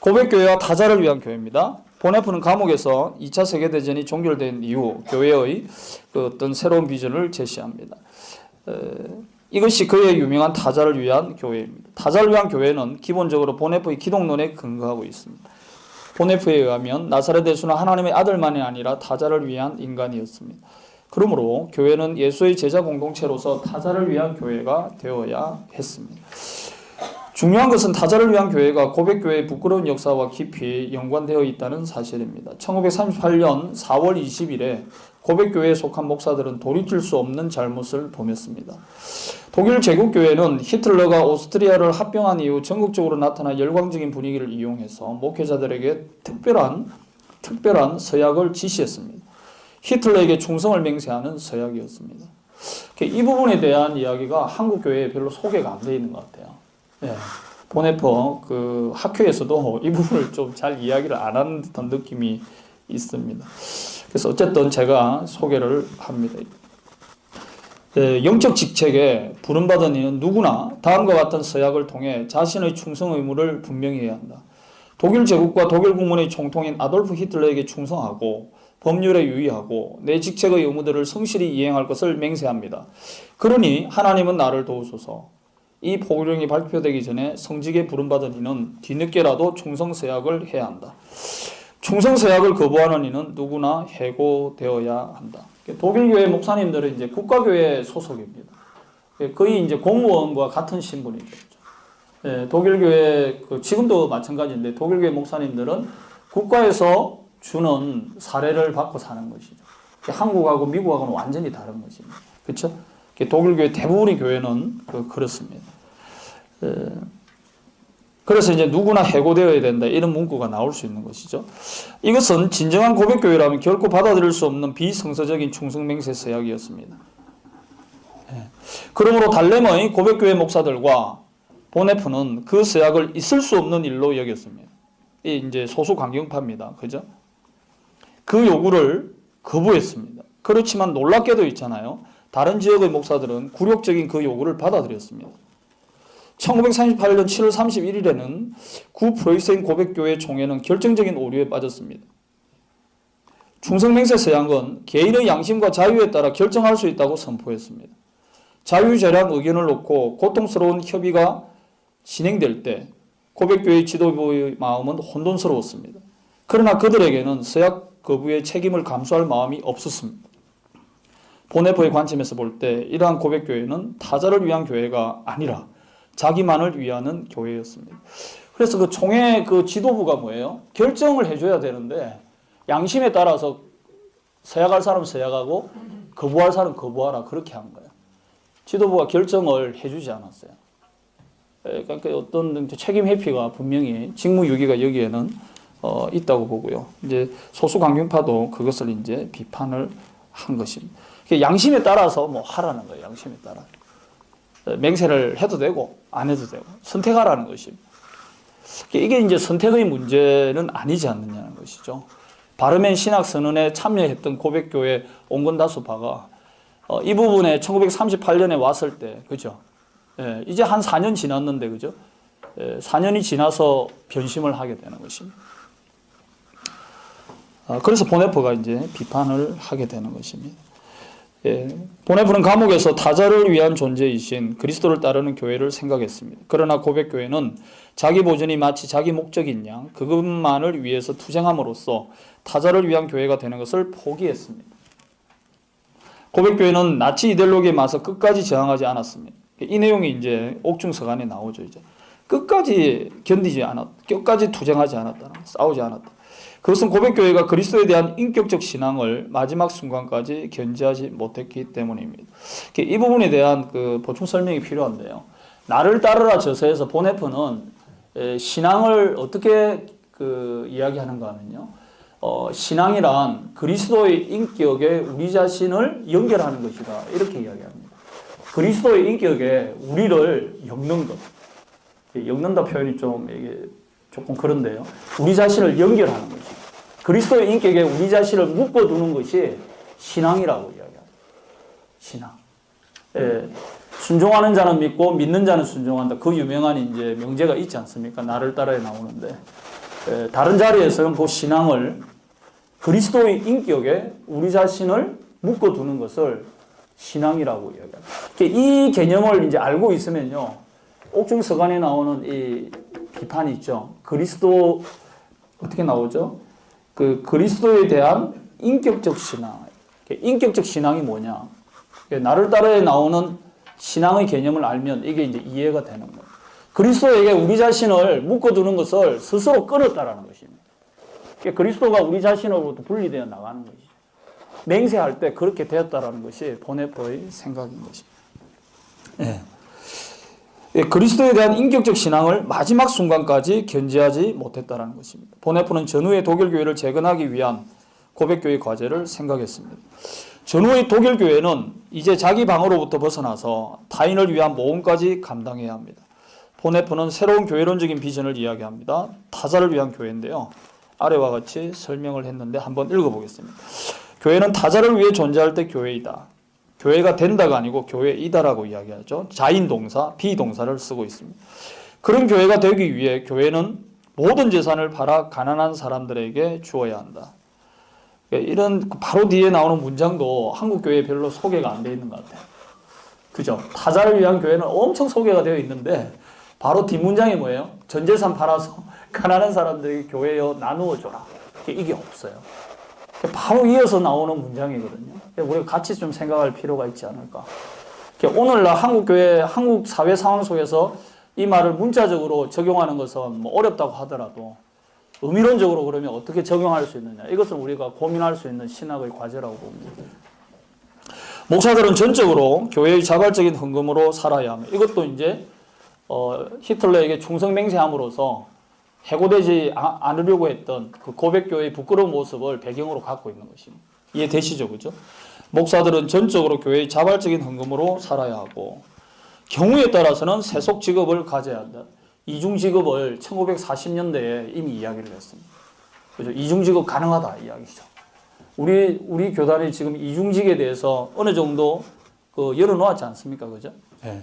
고백교회와 타자를 위한 교회입니다. 보네프는 감옥에서 2차 세계대전이 종결된 이후 교회의 어떤 새로운 비전을 제시합니다. 이것이 그의 유명한 타자를 위한 교회입니다. 타자를 위한 교회는 기본적으로 보네프의 기독론에 근거하고 있습니다. 보네프에 의하면 나사렛 예수는 하나님의 아들만이 아니라 타자를 위한 인간이었습니다. 그러므로 교회는 예수의 제자 공동체로서 타자를 위한 교회가 되어야 했습니다. 중요한 것은 타자를 위한 교회가 고백교회의 부끄러운 역사와 깊이 연관되어 있다는 사실입니다. 1938년 4월 20일에 고백교회에 속한 목사들은 돌이킬 수 없는 잘못을 범했습니다. 독일 제국교회는 히틀러가 오스트리아를 합병한 이후 전국적으로 나타난 열광적인 분위기를 이용해서 목회자들에게 특별한 서약을 지시했습니다. 히틀러에게 충성을 맹세하는 서약이었습니다. 이 부분에 대한 이야기가 한국 교회에 별로 소개가 안 되어 있는 것 같아요. 네. 보네퍼 그 학회에서도 이 부분을 좀 잘 이야기를 안 하는 듯한 느낌이 있습니다. 그래서 어쨌든 제가 소개를 합니다. 영적 직책에 부름받은 이는 누구나 다음과 같은 서약을 통해 자신의 충성 의무를 분명히 해야 한다. 독일 제국과 독일 국민의 총통인 아돌프 히틀러에게 충성하고 법률에 유의하고 내 직책의 의무들을 성실히 이행할 것을 맹세합니다. 그러니 하나님은 나를 도우소서. 이 포교령이 발표되기 전에 성직에 부름받은 이는 뒤늦게라도 충성서약을 해야 한다. 충성서약을 거부하는 이는 누구나 해고되어야 한다. 독일교회 목사님들은 이제 국가교회 소속입니다. 거의 이제 공무원과 같은 신분이죠. 독일교회, 지금도 마찬가지인데 독일교회 목사님들은 국가에서 주는 사례를 받고 사는 것이죠. 한국하고 미국하고는 완전히 다른 것입니다. 그렇죠? 독일교회 대부분의 교회는 그렇습니다. 그래서 이제 누구나 해고되어야 된다 이런 문구가 나올 수 있는 것이죠. 이것은 진정한 고백교회라면 결코 받아들일 수 없는 비성서적인 충성맹세 서약이었습니다. 그러므로 달렘의 고백교회 목사들과 보네프는 그 서약을 있을 수 없는 일로 여겼습니다. 이 이제 소수 강경파입니다. 그죠? 그 요구를 거부했습니다. 그렇지만 놀랍게도 있잖아요. 다른 지역의 목사들은 굴욕적인 그 요구를 받아들였습니다. 1938년 7월 31일에는 구 프로이센 고백교회 총회는 결정적인 오류에 빠졌습니다. 충성맹세 서약은 개인의 양심과 자유에 따라 결정할 수 있다고 선포했습니다. 자유재량 의견을 놓고 고통스러운 협의가 진행될 때 고백교회 지도부의 마음은 혼돈스러웠습니다. 그러나 그들에게는 서약 거부의 책임을 감수할 마음이 없었습니다. 보네퍼의 관점에서 볼 때 이러한 고백교회는 타자를 위한 교회가 아니라 자기만을 위하는 교회였습니다. 그래서 그 총회 그 지도부가 뭐예요? 결정을 해줘야 되는데 양심에 따라서 서약할 사람 서약하고 거부할 사람 거부하라 그렇게 한 거예요. 지도부가 결정을 해주지 않았어요. 그러니까 어떤 책임 회피가 분명히 직무유기가 여기에는 있다고 보고요. 이제 소수 강경파도 그것을 이제 비판을 한 것입니다. 양심에 따라서 뭐 하라는 거예요. 양심에 따라. 맹세를 해도 되고 안 해도 되고 선택하라는 것입니다. 이게 이제 선택의 문제는 아니지 않느냐는 것이죠. 바르멘 신학선언에 참여했던 고백교회 온건다수파가 이 부분에 1938년에 왔을 때, 그죠? 이제 한 4년 지났는데, 그죠? 4년이 지나서 변심을 하게 되는 것입니다. 그래서 보네퍼가 이제 비판을 하게 되는 것입니다. 보네퍼는 감옥에서 타자를 위한 존재이신 그리스도를 따르는 교회를 생각했습니다. 그러나 고백교회는 자기 보전이 마치 자기 목적인 양 그것만을 위해서 투쟁함으로써 타자를 위한 교회가 되는 것을 포기했습니다. 고백교회는 나치 이데올로기에 맞서 끝까지 저항하지 않았습니다. 이 내용이 이제 옥중서간에 나오죠. 이제 끝까지 견디지 않았다, 끝까지 투쟁하지 않았다, 싸우지 않았다. 그것은 고백교회가 그리스도에 대한 인격적 신앙을 마지막 순간까지 견지하지 못했기 때문입니다. 이 부분에 대한 그 보충 설명이 필요한데요. 나를 따르라 저서에서 보네퍼는 신앙을 어떻게 이야기하는가 하면요. 신앙이란 그리스도의 인격에 우리 자신을 연결하는 것이다. 이렇게 이야기합니다. 그리스도의 인격에 우리를 엮는 것. 엮는다 표현이 조금 그런데요. 우리 자신을 연결하는 것이. 그리스도의 인격에 우리 자신을 묶어두는 것이 신앙이라고 이야기합니다. 신앙. 순종하는 자는 믿고 믿는 자는 순종한다. 그 유명한 이제 명제가 있지 않습니까? 나를 따라에 나오는데 다른 자리에서는 그 신앙을 그리스도의 인격에 우리 자신을 묶어두는 것을 신앙이라고 이야기합니다. 이 개념을 이제 알고 있으면요, 옥중 서간에 나오는 이 비판이 있죠. 그리스도 어떻게 나오죠? 그 그리스도에 대한 인격적 신앙. 인격적 신앙이 뭐냐? 나를 따라에 나오는 신앙의 개념을 알면 이게 이제 이해가 되는 거예요. 그리스도에게 우리 자신을 묶어두는 것을 스스로 끊었다라는 것입니다. 그리스도가 우리 자신으로부터 분리되어 나가는 것이죠. 맹세할 때 그렇게 되었다라는 것이 보네포의 생각인 것입니다. 예. 그리스도에 대한 인격적 신앙을 마지막 순간까지 견지하지 못했다라는 것입니다. 보네포는 전후의 독일 교회를 재건하기 위한 고백교회 과제를 생각했습니다. 전후의 독일 교회는 이제 자기 방어로부터 벗어나서 타인을 위한 모험까지 감당해야 합니다. 보네포는 새로운 교회론적인 비전을 이야기합니다. 타자를 위한 교회인데요. 아래와 같이 설명을 했는데 한번 읽어보겠습니다. 교회는 타자를 위해 존재할 때 교회이다. 교회가 된다가 아니고 교회이다라고 이야기하죠. 자인 동사, 비동사를 쓰고 있습니다. 그런 교회가 되기 위해 교회는 모든 재산을 팔아 가난한 사람들에게 주어야 한다. 이런 바로 뒤에 나오는 문장도 한국 교회에 별로 소개가 안 되어 있는 것 같아요. 그죠? 타자를 위한 교회는 엄청 소개가 되어 있는데 바로 뒷문장이 뭐예요? 전 재산 팔아서 가난한 사람들에게 교회여 나누어 줘라. 이게 없어요. 바로 이어서 나오는 문장이거든요. 우리가 같이 좀 생각할 필요가 있지 않을까. 오늘날 한국 교회, 한국 사회 상황 속에서 이 말을 문자적으로 적용하는 것은 뭐 어렵다고 하더라도 의미론적으로 그러면 어떻게 적용할 수 있느냐. 이것은 우리가 고민할 수 있는 신학의 과제라고 봅니다. 목사들은 전적으로 교회의 자발적인 헌금으로 살아야 합니다. 이것도 이제 히틀러에게 충성 맹세함으로써 해고되지 않으려고 했던 그 고백교회의 부끄러운 모습을 배경으로 갖고 있는 것입니다. 이해되시죠? 그죠? 목사들은 전적으로 교회의 자발적인 헌금으로 살아야 하고 경우에 따라서는 세속 직업을 가져야 한다. 이중 직업을 1940년대에 이미 이야기를 했습니다. 그죠? 이중 직업 가능하다 이야기죠. 우리 교단이 지금 이중직에 대해서 어느 정도 열어놓았지 않습니까? 그죠? 네.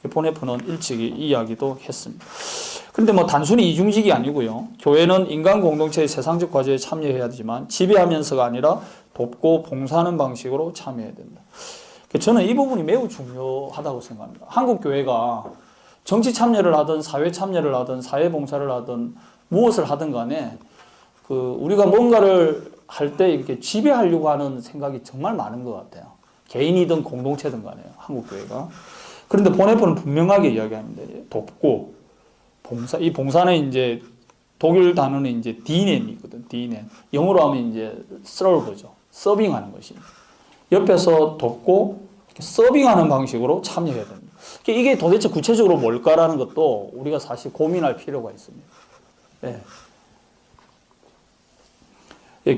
보네포는 일찍이 이야기도 했습니다. 그런데 뭐 단순히 이중직이 아니고요. 교회는 인간 공동체의 세상적 과제에 참여해야 되지만 지배하면서가 아니라 돕고 봉사하는 방식으로 참여해야 된다. 저는 이 부분이 매우 중요하다고 생각합니다. 한국 교회가 정치 참여를 하든 사회 참여를 하든 사회 봉사를 하든 무엇을 하든 간에 우리가 뭔가를 할 때 이렇게 지배하려고 하는 생각이 정말 많은 것 같아요. 개인이든 공동체든 간에요. 한국 교회가. 그런데 보네포는 분명하게 이야기합니다. 돕고 봉사. 이 봉사는 이제 독일 단어는 이제 디넨이거든. 디넨. 영어로 하면 이제 serve죠. 서빙하는 것입니다. 옆에서 돕고 서빙하는 방식으로 참여해야 됩니다. 이게 도대체 구체적으로 뭘까라는 것도 우리가 사실 고민할 필요가 있습니다. 네.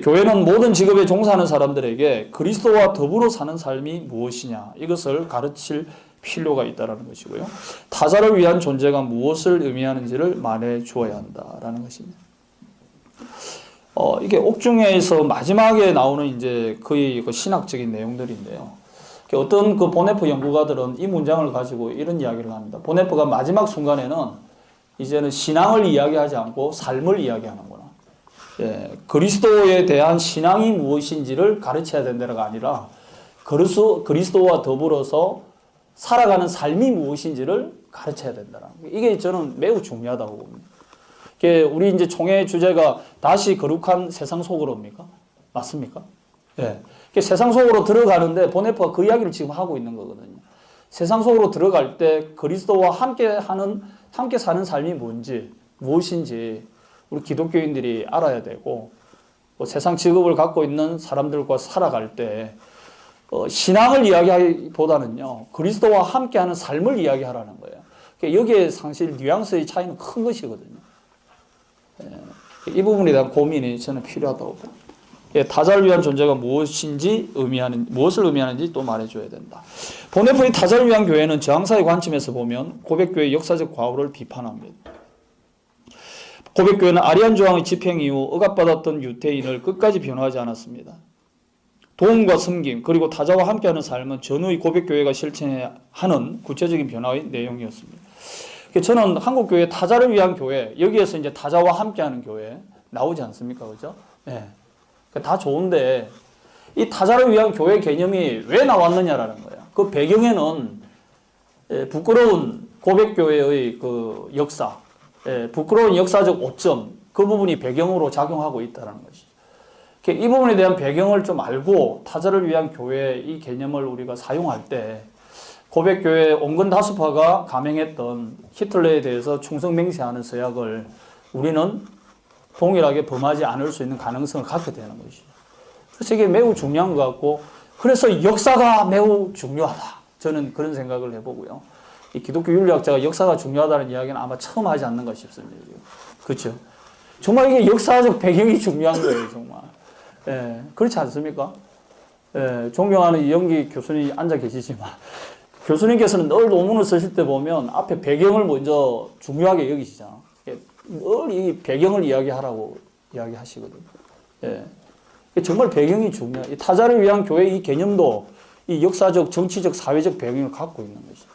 교회는 모든 직업에 종사하는 사람들에게 그리스도와 더불어 사는 삶이 무엇이냐 이것을 가르칠 필요가 있다는 것이고요. 타자를 위한 존재가 무엇을 의미하는지를 말해 주어야 한다라는 것입니다. 이게 옥중에서 마지막에 나오는 이제 거의 신학적인 내용들인데요. 어떤 보네포 연구가들은 이 문장을 가지고 이런 이야기를 합니다. 보네포가 마지막 순간에는 이제는 신앙을 이야기하지 않고 삶을 이야기하는구나. 그리스도에 대한 신앙이 무엇인지를 가르쳐야 된다가 아니라 그리스도와 더불어서 살아가는 삶이 무엇인지를 가르쳐야 된다. 이게 저는 매우 중요하다고 봅니다. 우리 이제 총회 주제가 다시 거룩한 세상 속으로입니까? 맞습니까? 예. 세상 속으로 들어가는데 보네포가 그 이야기를 지금 하고 있는 거거든요. 세상 속으로 들어갈 때 그리스도와 함께 사는 삶이 무엇인지 우리 기독교인들이 알아야 되고 세상 직업을 갖고 있는 사람들과 살아갈 때 신앙을 이야기하기보다는요 그리스도와 함께하는 삶을 이야기하라는 거예요. 여기에 사실 뉘앙스의 차이는 큰 것이거든요. 이 부분에 대한 고민이 저는 필요하다고 봅니다. 타자를 위한 존재가 무엇을 의미하는지 또 말해줘야 된다. 보네포의 타자를 위한 교회는 저항사의 관점에서 보면 고백교회의 역사적 과오를 비판합니다. 고백교회는 아리안 조항의 집행 이후 억압받았던 유태인을 끝까지 변호하지 않았습니다. 도움과 섬김 그리고 타자와 함께하는 삶은 전후의 고백교회가 실천하는 구체적인 변화의 내용이었습니다. 저는 한국교회 타자를 위한 교회, 여기에서 이제 타자와 함께하는 교회 나오지 않습니까? 그죠? 네. 다 좋은데 이 타자를 위한 교회 개념이 왜 나왔느냐라는 거예요. 그 배경에는 부끄러운 고백교회의 그 역사, 부끄러운 역사적 오점, 그 부분이 배경으로 작용하고 있다는 것이죠. 이 부분에 대한 배경을 좀 알고 타자를 위한 교회 이 개념을 우리가 사용할 때 고백교회 온건 다수파가 감행했던 히틀러에 대해서 충성 맹세하는 서약을 우리는 동일하게 범하지 않을 수 있는 가능성을 갖게 되는 것이죠. 그래서 이게 매우 중요한 것 같고, 그래서 역사가 매우 중요하다. 저는 그런 생각을 해보고요. 이 기독교 윤리학자가 역사가 중요하다는 이야기는 아마 처음 하지 않는가 싶습니다. 그렇죠? 정말 이게 역사적 배경이 중요한 거예요, 정말. 예, 그렇지 않습니까? 예, 존경하는 이영기 교수님이 앉아 계시지만, 교수님께서는 늘 논문을 쓰실 때 보면 앞에 배경을 먼저 중요하게 여기시잖아. 늘 이 배경을 이야기하라고 이야기하시거든요. 예. 정말 배경이 중요해요. 이 타자를 위한 교회 이 개념도 이 역사적, 정치적, 사회적 배경을 갖고 있는 것이죠.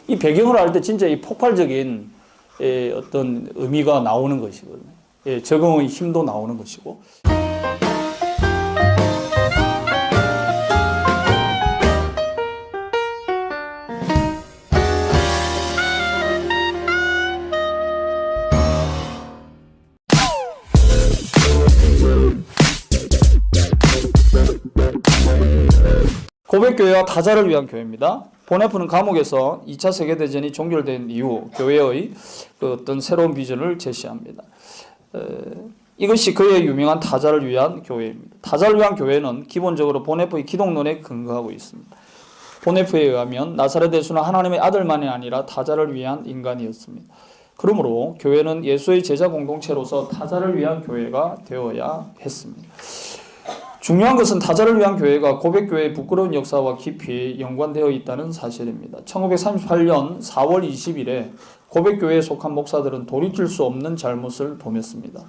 이 배경을 알 때 진짜 이 폭발적인 어떤 의미가 나오는 것이거든요. 적응의 힘도 나오는 것이고. 고백교회와 타자를 위한 교회입니다. 보네프는 감옥에서 2차 세계대전이 종결된 이후 교회의 그 어떤 새로운 비전을 제시합니다. 이것이 그의 유명한 타자를 위한 교회입니다. 타자를 위한 교회는 기본적으로 보네프의 기독론에 근거하고 있습니다. 보네프에 의하면 나사렛 예수는 하나님의 아들만이 아니라 타자를 위한 인간이었습니다. 그러므로 교회는 예수의 제자 공동체로서 타자를 위한 교회가 되어야 했습니다. 중요한 것은 타자를 위한 교회가 고백교회의 부끄러운 역사와 깊이 연관되어 있다는 사실입니다. 1938년 4월 20일에 고백교회에 속한 목사들은 돌이킬 수 없는 잘못을 범했습니다.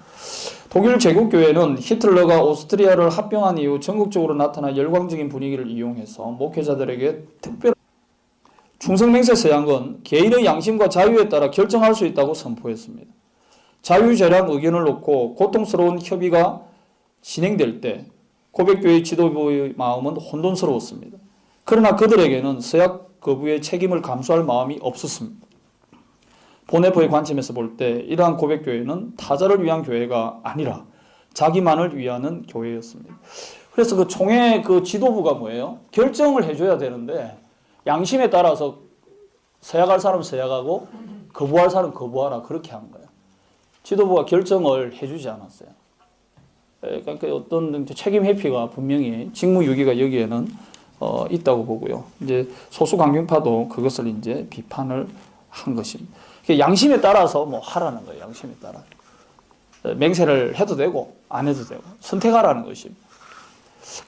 독일 제국교회는 히틀러가 오스트리아를 합병한 이후 전국적으로 나타난 열광적인 분위기를 이용해서 목회자들에게 특별한 충성맹세 서약은 개인의 양심과 자유에 따라 결정할 수 있다고 선포했습니다. 자유재량 의견을 놓고 고통스러운 협의가 진행될 때 고백교회 지도부의 마음은 혼돈스러웠습니다. 그러나 그들에게는 서약 거부의 책임을 감수할 마음이 없었습니다. 보네프의 관점에서 볼 때 이러한 고백교회는 타자를 위한 교회가 아니라 자기만을 위하는 교회였습니다. 그래서 그 총회 그 지도부가 뭐예요? 결정을 해줘야 되는데 양심에 따라서 서약할 사람 서약하고 거부할 사람 거부하라 그렇게 한 거예요. 지도부가 결정을 해주지 않았어요. 그러니까 어떤 책임 회피가 분명히 직무유기가 여기에는 있다고 보고요. 이제 소수 강경파도 그것을 이제 비판을 한 것입니다. 양심에 따라서 뭐 하라는 거예요. 양심에 따라 맹세를 해도 되고 안 해도 되고 선택하라는 것입니다.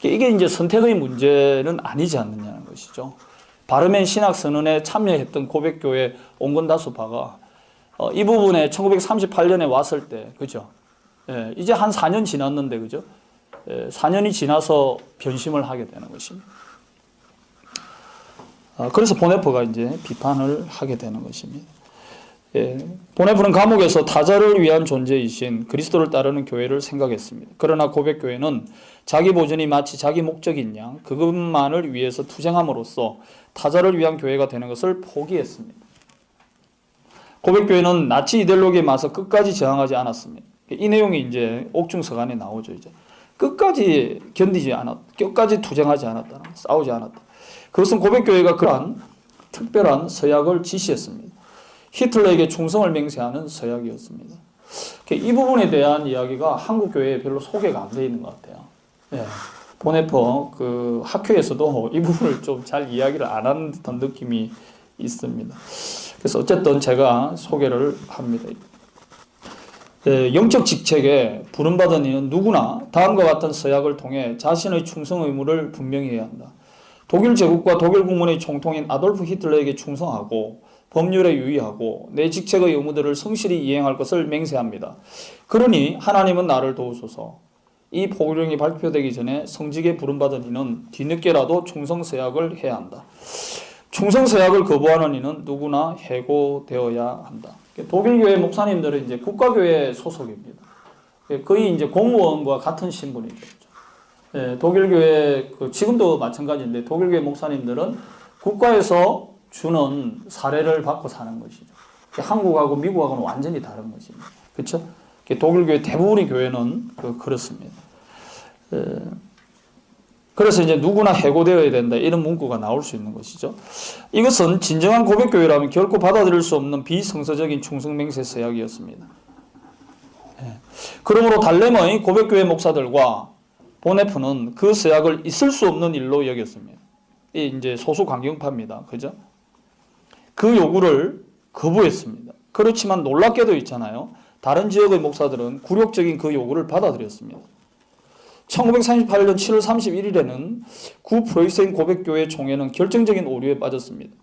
이게 이제 선택의 문제는 아니지 않느냐는 것이죠. 바르멘 신학선언에 참여했던 고백교회 온건다수파가 이 부분에 1938년에 왔을 때, 그죠? 예, 이제 한 4년 지났는데, 그죠? 4년이 지나서 변심을 하게 되는 것입니다. 그래서 보네프가 이제 비판을 하게 되는 것입니다. 예, 보네프는 감옥에서 타자를 위한 존재이신 그리스도를 따르는 교회를 생각했습니다. 그러나 고백교회는 자기 보전이 마치 자기 목적인 양 그것만을 위해서 투쟁함으로써 타자를 위한 교회가 되는 것을 포기했습니다. 고백교회는 나치 이데올로기에 맞서 끝까지 저항하지 않았습니다. 이 내용이 이제 옥중서간에 나오죠. 이제 끝까지 견디지 않았, 끝까지 투쟁하지 않았다, 싸우지 않았다. 그것은 고백교회가 그러한 특별한 서약을 지시했습니다. 히틀러에게 충성을 맹세하는 서약이었습니다. 이 부분에 대한 이야기가 한국 교회에 별로 소개가 안 되어 있는 것 같아요. 예. 보네프 그 학회에서도 이 부분을 좀 잘 이야기를 안 하는 듯한 느낌이 있습니다. 그래서 어쨌든 제가 소개를 합니다. 영적 직책에 부름받은 이는 누구나 다음과 같은 서약을 통해 자신의 충성 의무를 분명히 해야 한다. 독일 제국과 독일 국민의 총통인 아돌프 히틀러에게 충성하고 법률에 유의하고 내 직책의 의무들을 성실히 이행할 것을 맹세합니다. 그러니 하나님은 나를 도우소서. 이 포고령이 발표되기 전에 성직에 부름받은 이는 뒤늦게라도 충성서약을 해야 한다. 충성서약을 거부하는 이는 누구나 해고되어야 한다. 독일교회 목사님들은 이제 국가교회 소속입니다. 거의 이제 공무원과 같은 신분이죠. 독일교회 지금도 마찬가지인데 독일교회 목사님들은 국가에서 주는 사례를 받고 사는 것이죠. 한국하고 미국하고는 완전히 다른 것입니다. 그렇죠? 독일교회 대부분의 교회는 그렇습니다. 그래서 이제 누구나 해고되어야 된다 이런 문구가 나올 수 있는 것이죠. 이것은 진정한 고백교회라면 결코 받아들일 수 없는 비성서적인 충성맹세 서약이었습니다. 그러므로 달렘의 고백교회 목사들과 보네프는 그 서약을 있을 수 없는 일로 여겼습니다. 이 이제 소수 강경파입니다. 그죠? 그 요구를 거부했습니다. 그렇지만 놀랍게도 있잖아요. 다른 지역의 목사들은 굴욕적인 그 요구를 받아들였습니다. 1938년 7월 31일에는 구 프로이센 고백교회 총회는 결정적인 오류에 빠졌습니다.